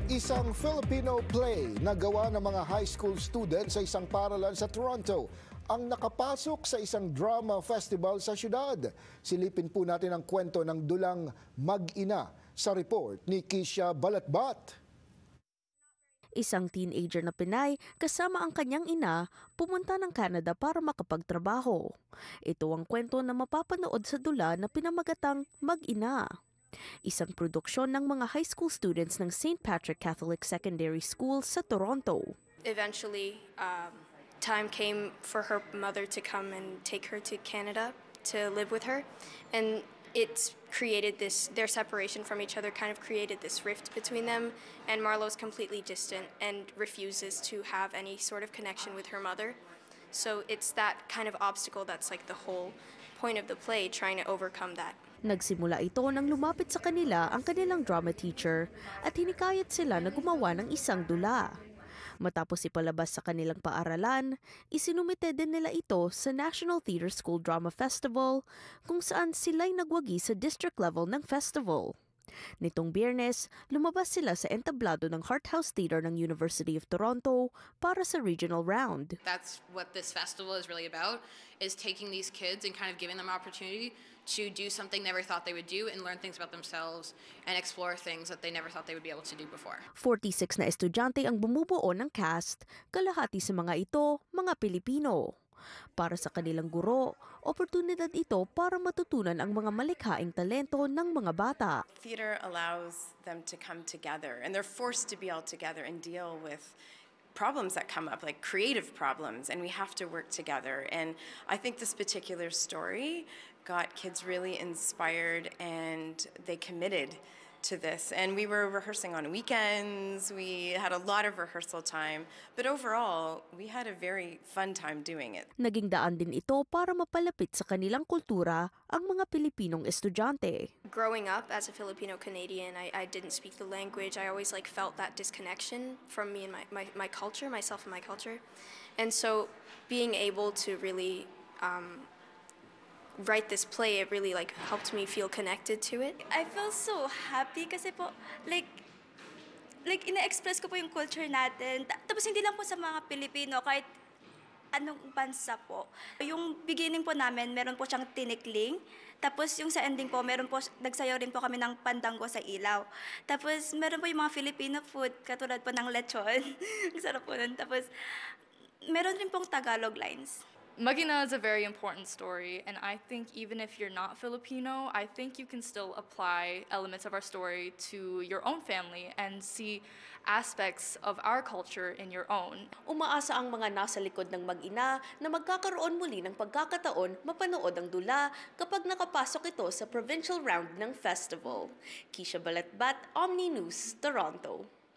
Isang Filipino play na gawa ng mga high school students sa isang paaralan sa Toronto ang nakapasok sa isang drama festival sa syudad. Silipin po natin ang kwento ng dulang mag-ina sa report ni Kisha Balatbat. Isang teenager na Pinay kasama ang kanyang ina pumunta ng Canada para makapagtrabaho. Ito ang kwento na mapapanood sa dula na pinamagatang Mag-ina. Isang produksyon ng mga high school students ng St. Patrick Catholic Secondary School sa Toronto. Eventually, time came for her mother to come and take her to Canada to live with her. And it's created their separation from each other kind of created this rift between them. And Marlo's completely distant and refuses to have any sort of connection with her mother. So it's that kind of obstacle that's like the whole point of the play, trying to overcome that. Nagsimula ito nang lumapit sa kanila ang kanilang drama teacher at hinikayat sila na gumawa ng isang dula. Matapos ipalabas sa kanilang paaralan, isinumite din nila ito sa National Theatre School Drama Festival kung saan sila'y nagwagi sa district level ng festival. Nitong Biyernes, lumabas sila sa entablado ng Hart House Theatre ng University of Toronto para sa regional round. That's what this festival is really about, is taking these kids and kind of giving them opportunity to do something they never thought they would do and learn things about themselves and explore things that they never thought they would be able to do before. 46 na estudyante ang bumubuo ng cast, kalahati sa mga ito, mga Pilipino. Para sa kanilang guro, oportunidad ito para matutunan ang mga malikhaing talento ng mga bata. Theater allows them to come together and they're forced to be all together and deal with problems that come up, like creative problems, and we have to work together. And I think this particular story got kids really inspired and they committed to this. And we were rehearsing on weekends, we had a lot of rehearsal time, but overall, we had a very fun time doing it. Naging daan din ito para mapalapit sa kanilang kultura ang mga Pilipinong estudyante. Growing up as a Filipino Canadian, I didn't speak the language. I always felt that disconnection from me and my culture, myself and my culture. And so being able to really write this play, it really helped me feel connected to it. I feel so happy kasi po, ina-express ko po yung culture natin. Tapos hindi lang po sa mga Pilipino, kahit anong bansa po. Yung beginning po namin, meron po siyang tinikling. Tapos yung sa ending po, meron po, nagsayaw rin po kami ng pandango sa ilaw. Tapos meron po yung mga Filipino food, katulad po ng lechon. Ang sarap po nun. Tapos meron rin pong Tagalog lines. Mag-ina is a very important story, and I think even if you're not Filipino, I think you can still apply elements of our story to your own family and see aspects of our culture in your own. Umaasa ang mga nasa likod ng mag-ina na magkakaroon muli ng pagkakataon mapanood ang dula kapag nakapasok ito sa provincial round ng festival. Kisha Balatbat, Omni News, Toronto.